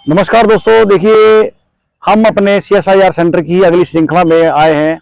नमस्कार दोस्तों, देखिए हम अपने CSIR सेंटर की अगली श्रृंखला में आए हैं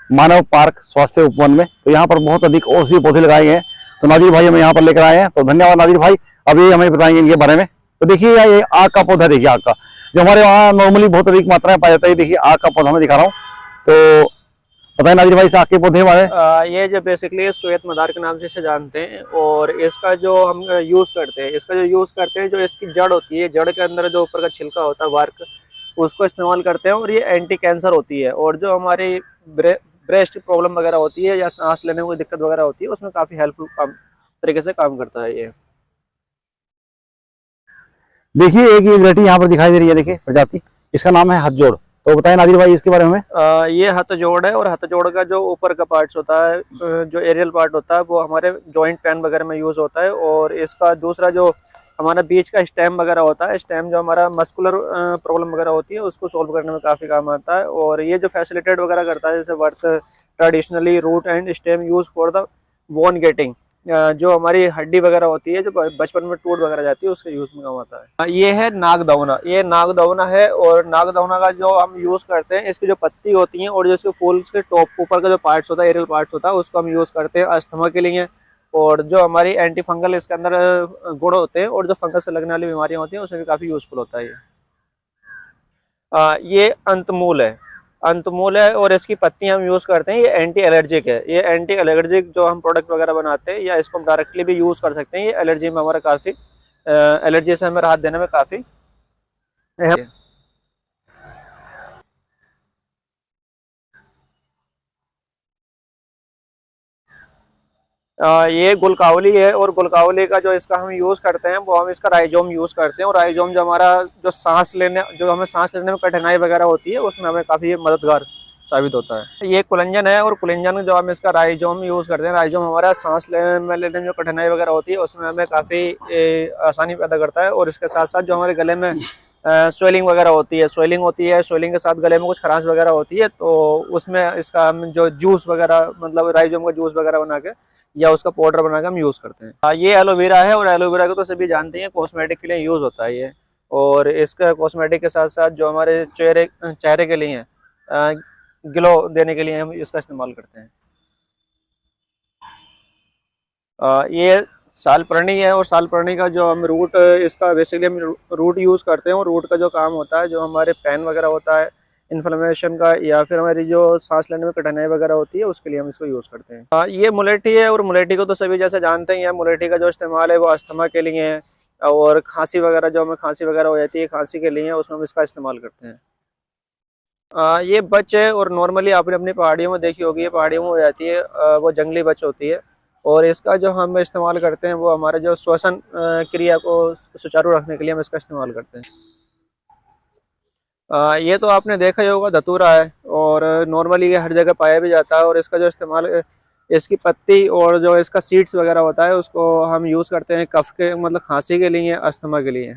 मानव पार्क स्वास्थ्य उपवन में। तो यहाँ पर बहुत अधिक औषधीय पौधे लगाए हैं। तो नादिर भाई हमें यहाँ पर लेकर आए हैं, तो धन्यवाद नादिर भाई। अभी हमें बताएंगे इनके बारे में। तो देखिए ये आग का पौधा, देखिए आग का जो हमारे वहाँ नॉर्मली बहुत अधिक मात्रा में पाया जाता है। देखिए आग का पौधा मैं दिखा रहा हूँ। तो बताएं नादिर भाई, इस आग के पौधे हमारे। ये जो बेसिकली श्वेत मदार के नाम से इसे जानते हैं। और इसका जो हम यूज़ करते हैं, जो इसकी जड़ होती है, जड़ के अंदर जो ऊपर का छिलका होता है वार्क, उसको इस्तेमाल करते हैं। और ये एंटी कैंसर होती है। और जो हमारी ब्रेस्ट प्रॉब्लम वगैरह होती है या सांस लेने में कोई दिक्कत वगैरह होती है, उसमें काफ़ी हेल्पफुल तरीके से काम करता है ये। देखिए एक ये वैरायटी यहाँ पर दिखाई दे रही है, देखिए प्रजाति, इसका नाम है हथजोड़। तो बताएं नादिर भाई इसके बारे में। ये हथजोड़ है। और हथजोड़ का जो ऊपर का पार्ट्स होता है, जो एरियल पार्ट होता है, वो हमारे जॉइंट पेन वगैरह में यूज़ होता है। और इसका दूसरा जो हमारा बीच का स्टेम वगैरह होता है, स्टेम जो हमारा मस्कुलर प्रॉब्लम वगैरह होती है, उसको सॉल्व करने में काफ़ी काम आता है। और ये जो फैसिलिटेट वगैरह करता है, जैसे worth traditionally root and stem use for the bone getting, जो हमारी हड्डी वगैरह होती है, जो बचपन में टूट वगैरह जाती है, उसके यूज में काम आता है। ये है नागदौना। ये नागदौना है। और नागदौना का जो हम यूज करते हैं, इसकी जो पत्ती होती हैं और जो इसके फूल के टॉप ऊपर का जो पार्ट्स होता है, एरियल पार्ट्स होता है, उसको हम यूज करते हैं अस्थमा के लिए। और जो हमारी एंटी फंगल इसके अंदर गुण होते हैं, और जो फंगस से लगने वाली बीमारियां होती हैं, उसमें भी काफी यूजफुल होता है ये अंतमूल है। अंतमूल है। और इसकी पत्तियां हम यूज़ करते हैं। ये एंटी एलर्जिक है। ये एंटी एलर्जिक जो हम प्रोडक्ट वगैरह बनाते हैं, या इसको हम डायरेक्टली भी यूज़ कर सकते हैं। ये एलर्जी में हमारा काफ़ी एलर्जी से हमें राहत देने में काफ़ी अहम। ये गुलकावली है। और गुलकावली का जो इसका हम यूज़ करते हैं, वो हम इसका राइजोम यूज़ करते हैं। और राइजोम जो हमारा जो हमें सांस लेने में कठिनाई वगैरह होती है, उसमें हमें काफ़ी मददगार साबित होता है। ये कुलंजन है। और कुलंजन जो हम इसका राइजोम यूज़ करते हैं, राइजोम हमारा सांस लेने में जो कठिनाई वगैरह होती है, उसमें हमें काफ़ी आसानी पैदा करता है। और इसके साथ साथ जो हमारे गले में स्वेलिंग वगैरह होती है, स्वेलिंग के साथ गले में कुछ खराश वगैरह होती है, तो उसमें इसका हम जो जूस वगैरह, मतलब राइजोम का जूस वगैरह बना के या उसका पाउडर बना के हम यूज़ करते हैं। ये एलोवेरा है। और एलोवेरा को तो सभी जानते हैं, कॉस्मेटिक के लिए यूज़ होता है ये। और इसका कॉस्मेटिक के साथ साथ जो हमारे चेहरे के लिए ग्लो देने के लिए हम इसका इस्तेमाल करते हैं। ये सालपर्णी है। और सालपर्णी का जो हम रूट, इसका बेसिकली हम रूट यूज़ करते हैं। और रूट का जो काम होता है, जो हमारे पेन वगैरह होता है इन्फ्लेमेशन का, या फिर हमारी जो सांस लेने में कठिनाई वगैरह होती है, उसके लिए हम इसको यूज़ करते हैं। ये मुलेठी है। और मुलेठी को तो सभी जैसे जानते हैं, मुलेठी का जो इस्तेमाल है वो अस्थमा के लिए है। और खांसी वगैरह, जो हमें खांसी वगैरह हो जाती है, खांसी के लिए उसमें हम इसका इस्तेमाल करते हैं। ये बच है। और नॉर्मली आपने अपनी पहाड़ियों में देखी होगी, ये पहाड़ियों में हो जाती है, वो जंगली बच होती है। और इसका जो हम इस्तेमाल करते हैं, वो हमारे जो श्वसन क्रिया को सुचारू रखने के लिए हम इसका इस्तेमाल करते हैं। ये तो आपने देखा ही होगा, धतूरा है। और नॉर्मली ये हर जगह पाया भी जाता है। और इसका जो इस्तेमाल, इसकी पत्ती और जो इसका सीड्स वगैरह होता है, उसको हम यूज़ करते हैं कफ के, मतलब खांसी के लिए, अस्थमा के लिए।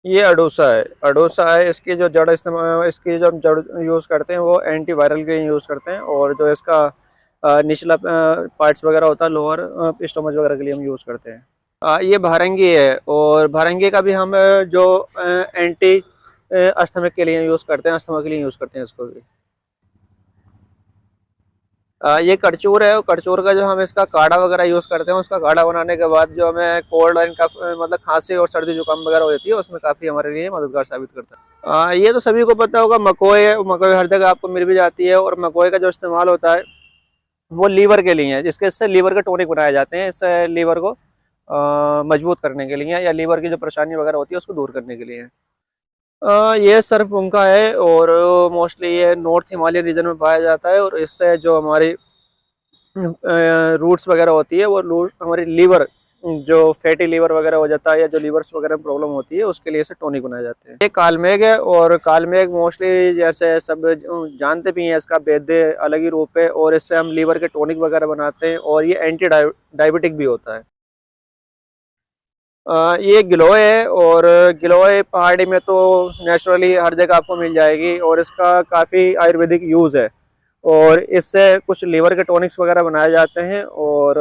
ये अडोसा है। अडोसा है। इसकी जो जड़ इस्तेमाल, इसकी जो जड़ यूज़ करते हैं, वो एंटीवायरल के लिए यूज़ करते हैं। और जो इसका निचला पार्ट्स वगैरह होता है, लोअर स्टोमच वगैरह के लिए हम यूज़ करते हैं। ये भारंगी है। और भारंगी का भी हम जो एंटी अस्थमिक के लिए यूज़ करते हैं, अस्थमा के लिए यूज़ करते हैं इसको भी। ये करचूर है। और करचूर का जो हम इसका काढ़ा वगैरह यूज़ करते हैं, उसका काढ़ा बनाने के बाद जो हमें कोल्ड एंड कफ, मतलब खांसी और सर्दी जुकाम वगैरह हो जाती है, उसमें काफ़ी हमारे लिए मददगार साबित करता है। ये तो सभी को पता होगा, मकोई है। मकोई हर जगह आपको मिल भी जाती है। और मकोई का जो इस्तेमाल होता है, वो लीवर के लिए है, जिसके इससे लीवर के टॉनिक बनाए जाते हैं, इससे लीवर को मजबूत करने के लिए, या लीवर की जो परेशानी वगैरह होती है उसको दूर करने के लिए। ये सर्पहुंका है। और मोस्टली ये नॉर्थ हिमालय रीजन में पाया जाता है। और इससे जो हमारी रूट्स वगैरह होती है, वो रूट हमारी लीवर जो फैटी लीवर वगैरह हो जाता है या जो लीवर्स वगैरह में प्रॉब्लम होती है उसके लिए इसे टॉनिक बनाए जाते हैं। ये कालमेघ है और कालमेघ मोस्टली जैसे सब जानते भी हैं, इसका वैद्य अलग ही रूप है और इससे हम लीवर के टॉनिक वगैरह बनाते हैं और ये एंटी डायबिटिक भी होता है। ये गिलोय है और गिलोय पहाड़ी में तो नेचुरली हर जगह आपको मिल जाएगी और इसका काफ़ी आयुर्वेदिक यूज़ है और इससे कुछ लीवर के टॉनिक्स वगैरह बनाए जाते हैं और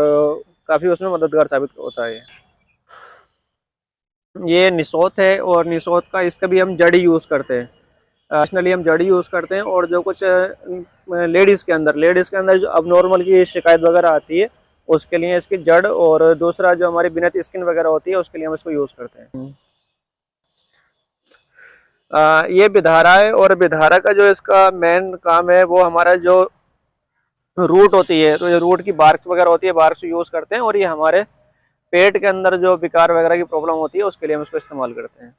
काफ़ी उसमें मददगार साबित होता है। ये निसोत है और निसोत का इसका भी हम जड़ यूज़ करते हैं। पर्सनली हम जड़ यूज़ करते हैं और जो कुछ लेडीज़ के अंदर जो अबनॉर्मल की शिकायत वगैरह आती है उसके लिए इसकी जड़ और दूसरा जो हमारी बिना स्किन वगैरह होती है उसके लिए हम इसको यूज़ करते हैं। ये बिधारा है और बिधारा का जो इसका मेन काम है वो हमारा जो रूट होती है, तो ये रूट की बार्क्स वगैरह होती है, बार्क्स यूज़ करते हैं और ये हमारे पेट के अंदर जो विकार वगैरह की प्रॉब्लम होती है उसके लिए हम इसको इस्तेमाल करते हैं।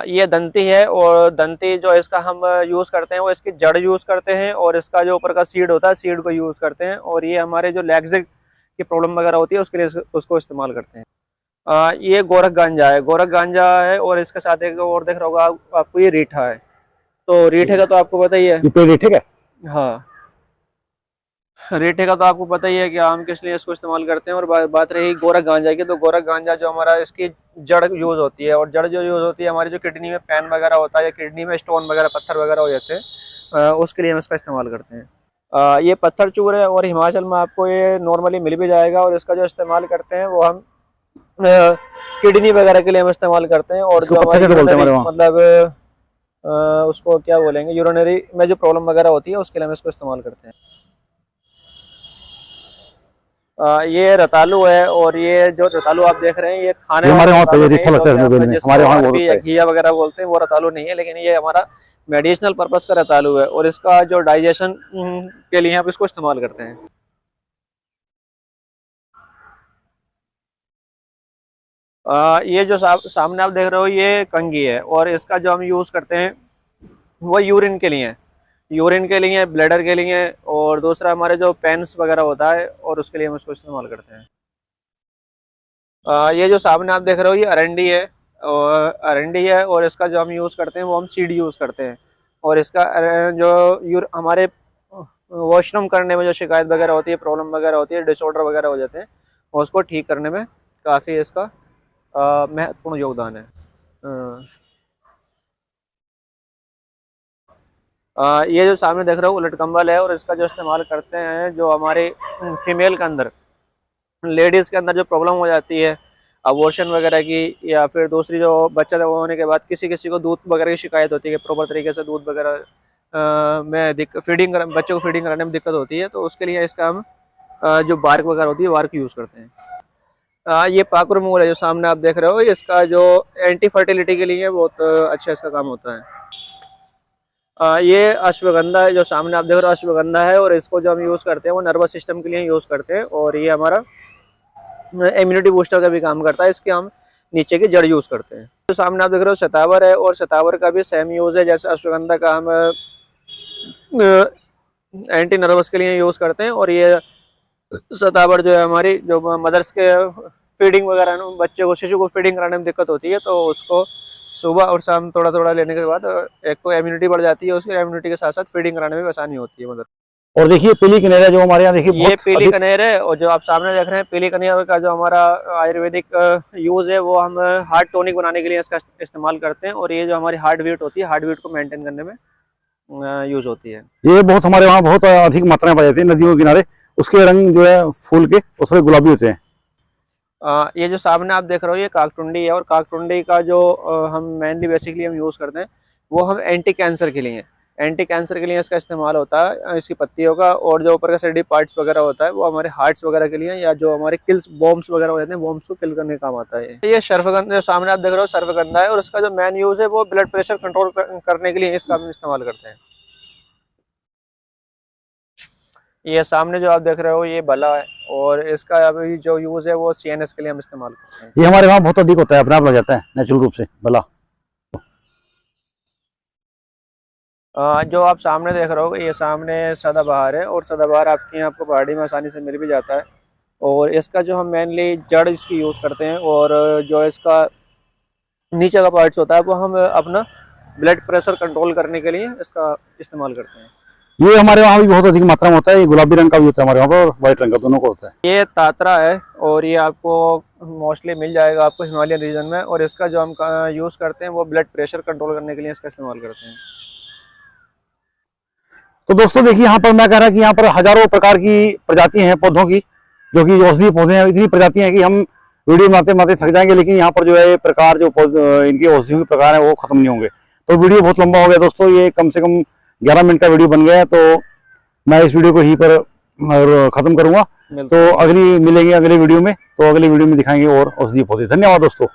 ये दंती है और दंती जो इसका हम यूज़ करते हैं वो इसकी जड़ यूज़ करते हैं और इसका जो ऊपर का सीड होता है सीड को यूज़ करते हैं और ये हमारे जो लेग्स की प्रॉब्लम वगैरह होती है उसके लिए उसको इस्तेमाल करते हैं। ये गोरख गांजा है, गोरख गांजा है और इसके साथ एक और देख रहा होगा आपको ये रीठा है। तो रीठे का तो आपको पता ही है। ठीक है। हाँ, रीठे का तो आपको पता ही है कि हम किस लिए इसको इस्तेमाल करते हैं। और बात रही गोरख गांजा की, तो गोरख गांजा जो हमारा इसकी जड़ यूज़ होती है और जड़ जो यूज़ होती है हमारी जो किडनी में पेन वगैरह होता है या किडनी में स्टोन वगैरह पत्थर वगैरह हो जाते हैं उसके लिए हम इसका इस्तेमाल करते हैं। ये पत्थर चूर है और हिमाचल में आपको ये नॉर्मली मिल भी जाएगा और इसका जो इस्तेमाल करते हैं वो हम किडनी वगैरह के लिए हम इस्तेमाल करते हैं। और जो हमारी मतलब उसको क्या बोलेंगे, यूरिनरी में जो प्रॉब्लम वगैरह होती है उसके लिए हम इसको इस्तेमाल करते हैं। ये रतालू है और ये जो रतालू आप देख रहे हैं ये खाने हमारे वहाँ तो ये हमारे वहाँ घिया वगैरह बोलते हैं वो रतालू नहीं है, लेकिन ये हमारा मेडिसिनल पर्पस का रतालू है और इसका जो डाइजेशन के लिए आप इसको इस्तेमाल करते हैं। ये जो सामने आप देख रहे हो ये कंघी है और इसका जो हम यूज़ करते हैं वो यूरिन के लिए, यूरिन के लिए, ब्लैडर के लिए और दूसरा हमारे जो पेन्स वगैरह होता है और उसके लिए हम इसको इस्तेमाल करते हैं। ये जो सामने आप देख रहे हो ये अरंडी है और इसका जो हम यूज़ करते हैं वो हम सीड यूज़ करते हैं और इसका जो हमारे वॉशरूम करने में जो शिकायत वगैरह होती है, प्रॉब्लम वगैरह होती है, डिसऑर्डर वगैरह हो जाते हैं और उसको ठीक करने में काफ़ी इसका महत्वपूर्ण योगदान है। ये जो सामने देख रहे हो उलट कंबल है और इसका जो इस्तेमाल करते हैं जो हमारे फीमेल के अंदर, लेडीज़ के अंदर जो प्रॉब्लम हो जाती है अबॉर्शन वगैरह की या फिर दूसरी जो बच्चा होने के बाद किसी को दूध वगैरह की शिकायत होती है कि प्रॉपर तरीके से दूध वगैरह में बच्चे को फीडिंग कराने में दिक्कत होती है, तो उसके लिए इसका हम जो बार्क वगैरह होती है बार्क यूज़ करते हैं। ये पाकुर मूल है जो सामने आप देख रहे हो, इसका जो एंटी फर्टिलिटी के लिए बहुत अच्छा इसका काम होता है। ये अश्वगंधा है जो सामने आप देख रहे हो, अश्वगंधा है और इसको जो हम यूज़ करते हैं वो नर्वस सिस्टम के लिए यूज़ करते हैं और ये हमारा इम्यूनिटी बूस्टर का भी काम करता है। इसके हम नीचे की जड़ यूज़ करते हैं। जो सामने आप देख रहे हो शतावर है और शतावर का भी सेम यूज़ है जैसे अश्वगंधा का हम एंटी नर्वस के लिए यूज़ करते हैं और ये शतावर जो है हमारी जो मदर्स के फीडिंग वगैरह बच्चे को शिशु को फीडिंग कराने में दिक्कत होती है तो उसको सुबह और शाम थोड़ा थोड़ा लेने के बाद एक तो इम्यूनिटी बढ़ जाती है, उसकी इम्यूनिटी के साथ साथ फीडिंग कराने में भी आसानी होती है मदर। और देखिए पीली कनेर है जो हमारे यहाँ, देखिए ये पीली कनेर है और जो आप सामने देख रहे हैं पीली कनेर का जो हमारा आयुर्वेदिक यूज़ है वो हम हार्ट टॉनिक बनाने के लिए इसका इस्तेमाल करते हैं और ये जो हमारी हार्ट बीट होती है हार्ट बीट को मेंटेन करने में यूज होती है। ये बहुत हमारे वहाँ बहुत अधिक मात्रा में पाई जाती है नदियों के किनारे। उसके रंग जो है फूल के उसमें गुलाबी होते हैं। ये जो सामने आप देख रहे हो ये काकटुंडी है और काकटुंडी का जो हम मेनली बेसिकली हम यूज़ करते हैं वो हम एंटी कैंसर के लिए इसका इस्तेमाल होता है इसकी पत्तियों का। और जो ऊपर का सेडी पार्ट्स वगैरह होता है वो हमारे हार्ट्स वगैरह के लिए या जो हमारे किल्स बॉम्ब्स वगैरह हो जाते हैं बॉम्ब्स को किल करने का काम आता है। ये सर्फगंधा जो सामने आप देख रहे हो सर्फगंधा है और उसका जो मेन यूज़ है वो ब्लड प्रेशर कंट्रोल करने के लिए इसका हम इस्तेमाल करते हैं। ये सामने जो आप देख रहे हो ये भला है और इसका अभी जो यूज़ है वो CNS के लिए हम इस्तेमाल करते हैं। ये हमारे वहाँ बहुत अधिक होता है, अपने आप लग जाता है नेचुरल रूप से भला। जो आप सामने देख रहे हो ये सामने सदाबहार है और सदाबहार आपके यहाँ आपको पहाड़ी में आसानी से मिल भी जाता है और इसका जो हम मेनली जड़ इसकी यूज़ करते हैं, और जो इसका नीचे का पार्ट्स होता है वो हम अपना ब्लड प्रेशर कंट्रोल करने के लिए इसका इस्तेमाल करते हैं। ये हमारे वहाँ भी बहुत अधिक मात्रा में होता है, ये गुलाबी रंग का भी होता है हमारे वहाँ पर और व्हाइट रंग का दोनों का होता है। ये तात्रा है और ये आपको मोस्टली मिल जाएगा आपको हिमालयन रीजन में, और इसका जो हम यूज़ करते हैं वो ब्लड प्रेशर कंट्रोल करने के लिए इसका इस्तेमाल करते हैं। तो दोस्तों देखिए, यहाँ पर मैं कह रहा कि यहाँ पर हजारों प्रकार की प्रजातियां हैं पौधों की, जो कि औषधीय पौधे हैं। इतनी प्रजातियां हैं कि हम वीडियो बनाते बनाते थक जाएंगे, लेकिन यहाँ पर जो है प्रकार जो इनके औषधियों के प्रकार हैं वो खत्म नहीं होंगे। तो वीडियो बहुत लंबा हो गया दोस्तों, ये कम से कम 11 मिनट का वीडियो बन गया है, तो मैं इस वीडियो को यहीं पर खत्म करूंगा। तो मिलेंगे अगले वीडियो में, तो अगले वीडियो में दिखाएंगे और औषधीय पौधे। धन्यवाद दोस्तों।